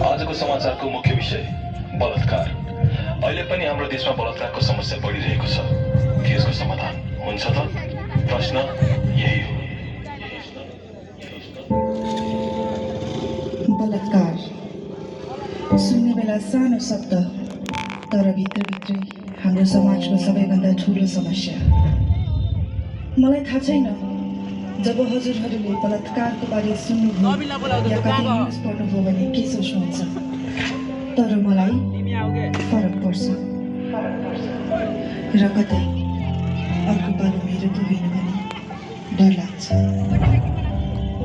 आजको समाचारको मुख्य विषय बलात्कार। अहिले पनि हाम्रो देशमा बलात्कारको समस्या बढिरहेको छ। त्यसको समाधान हुन्छ त? प्रश्न यही हो। बलात्कार सुन्ने बेला सानो शब्द, तर भित्रभित्रै हाम्रो समाजको सबैभन्दा ठुलो समस्या। मलाई थाहा छैन जब हजुरहरूले बलात्कारको बारे सुन्नुभयो या कतै न्युज पढ्नुभयो भने के सोच्नुहुन्छ, तर मलाई फरक पर्छ र कतै अर्को पालो मेरो त होइन भने डर लाग्छ।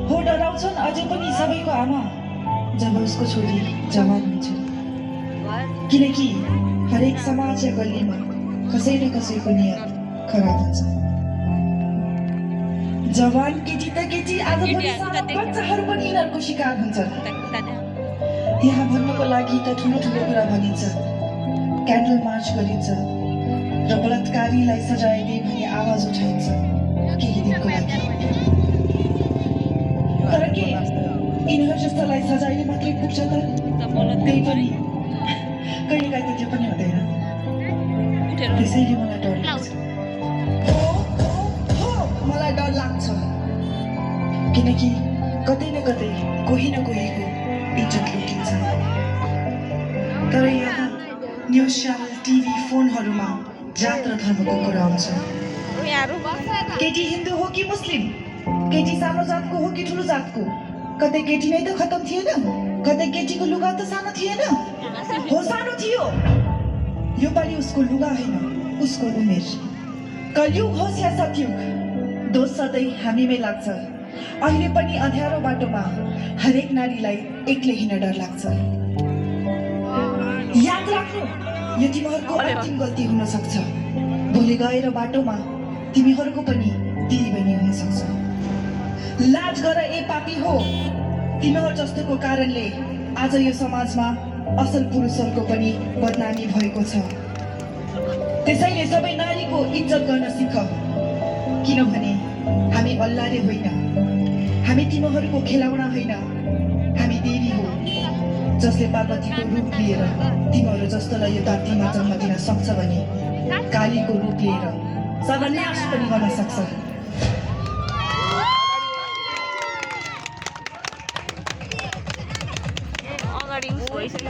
हो, डराउँछन् अझै पनि सबैको आमा जब उसको छोरी जवान हुन्छ, किनकि हरेक समाज या गल्लीमा कसै न कसैको नियत खराब हुन्छ। जवान केटी त केटी, आज बच्चाहरू पनि यिनीहरूको शिकार हुन्छन्। यहाँ भन्नको लागि त ठुलो ठुलो कुरा भनिन्छ, क्यान्डल मार्च गरिन्छ र बलात्कारीलाई सजाय दिए भने आवाज उठाइन्छ केही दिनको लागि। तर के यिनीहरू जस्तालाई सजायले मात्रै पुग्छ त? त्यही पनि कहिलेकाहीँ त त्यो पनि हुँदैन। त्यसैले मलाई डर लाग्छ। मलाई डर लाग्छ किनकि कतै न कतै कोही न कोहीको इज्जत लुटिन्छ। तर यहाँ न्युज च्यानल, टिभी, फोनहरूमा जात र धर्मको कुरा आउँछ। केटी हिन्दू हो कि मुस्लिम, केटी सानो जातको हो कि ठुलो जातको, कतै केटी नै त खतम थिएन, कतै केटीको लुगा त सानो थिएन। हो, सानो थियो। यो पालि उसको लुगा होइन, उसको उमेर। कलयुग होस् या सतयुग, दोष सधैँ हामीमै लाग्छ। अहिले पनि अँध्यारो बाटोमा हरेक नारीलाई एक्लै हिँड्न डर लाग्छ। याद राख्नु, यो तिमीहरूको अन्तिम गल्ती हुन सक्छ। भोलि गएर बाटोमा तिमीहरूको पनि दिदी बहिनी हुन सक्छ। लाज गर ए पापी हो, तिमीहरू जस्तोको कारणले आज यो समाजमा असल पुरुषहरूको पनि बदनामी भएको छ। त्यसैले सबै नारीको इज्जत गर्न सिक, किनभने हामी अल्लाहले होइन, हामी तिमीहरूको खेलाउना होइन। हामी देवी हो जसले पार्वतीको रूप लिएर तिमीहरू जस्तोलाई यो धरतीमा जन्म दिन सक्छ भने कालीको रूप लिएर सर्वनाश पनि गर्न सक्छ।